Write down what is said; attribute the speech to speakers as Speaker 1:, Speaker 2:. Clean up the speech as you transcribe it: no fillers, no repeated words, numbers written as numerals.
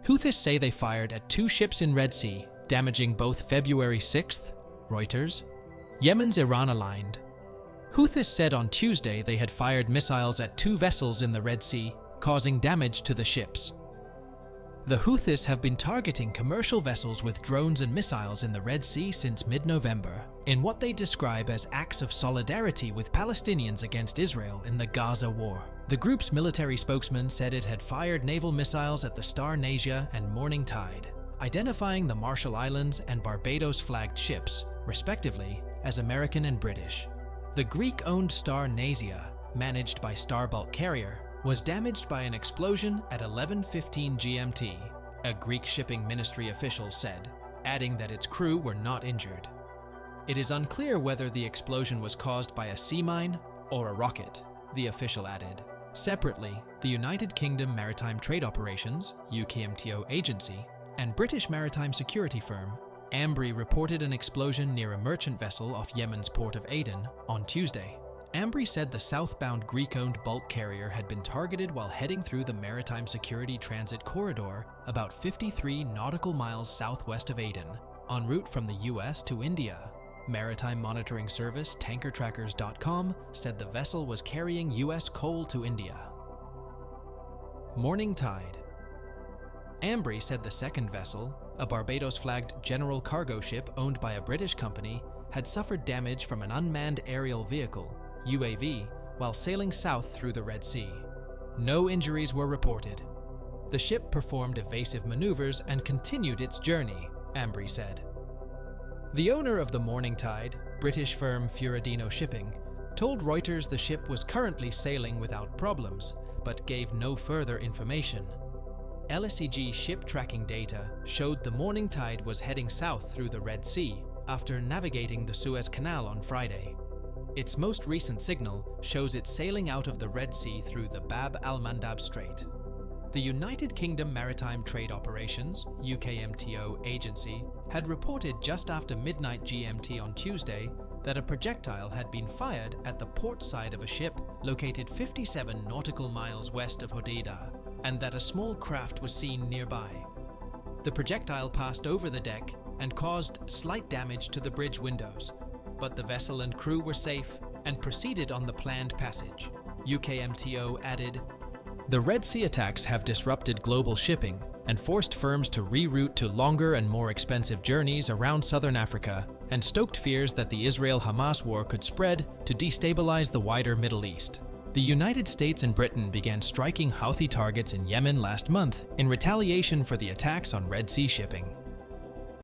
Speaker 1: Houthis say they fired at 2 ships in Red Sea, damaging both February 6th, Reuters. Yemen's Iran-aligned. Houthis said on Tuesday they had fired missiles at 2 vessels in the Red Sea, causing damage to the ships. The Houthis have been targeting commercial vessels with drones and missiles in the Red Sea since mid-November, in what they describe as acts of solidarity with Palestinians against Israel in the Gaza war. The group's military spokesman said it had fired naval missiles at the Star Nasia and Morning Tide, identifying the Marshall Islands and Barbados-flagged ships, respectively, as American and British. The Greek-owned Star Nasia, managed by Star Bulk Carrier, was damaged by an explosion at 11:15 GMT, a Greek shipping ministry official said, adding that its crew were not injured. It is unclear whether the explosion was caused by a sea mine or a rocket, the official added. Separately, the United Kingdom Maritime Trade Operations (UKMTO) agency and British maritime security firm Ambri reported an explosion near a merchant vessel off Yemen's port of Aden on Tuesday. Ambri said the southbound Greek-owned bulk carrier had been targeted while heading through the Maritime Security Transit Corridor about 53 nautical miles southwest of Aden, en route from the US to India. Maritime monitoring service TankerTrackers.com said the vessel was carrying US coal to India. Morning Tide. Ambri said the second vessel, a Barbados-flagged general cargo ship owned by a British company, had suffered damage from an unmanned aerial vehicle, UAV, while sailing south through the Red Sea. No injuries were reported. The ship performed evasive maneuvers and continued its journey, Ambri said. The owner of the Morning Tide, British firm Furadino Shipping, told Reuters the ship was currently sailing without problems, but gave no further information. LSEG ship tracking data showed the Morning Tide was heading south through the Red Sea after navigating the Suez Canal on Friday. Its most recent signal shows it sailing out of the Red Sea through the Bab al-Mandab Strait. The United Kingdom Maritime Trade Operations (UKMTO) agency had reported just after midnight GMT on Tuesday that a projectile had been fired at the port side of a ship located 57 nautical miles west of Hodeidah, and that a small craft was seen nearby. The projectile passed over the deck and caused slight damage to the bridge windows, but the vessel and crew were safe and proceeded on the planned passage. UKMTO added, "The Red Sea attacks have disrupted global shipping and forced firms to reroute to longer and more expensive journeys around southern Africa, and stoked fears that the Israel-Hamas war could spread to destabilize the wider Middle East." The United States and Britain began striking Houthi targets in Yemen last month in retaliation for the attacks on Red Sea shipping.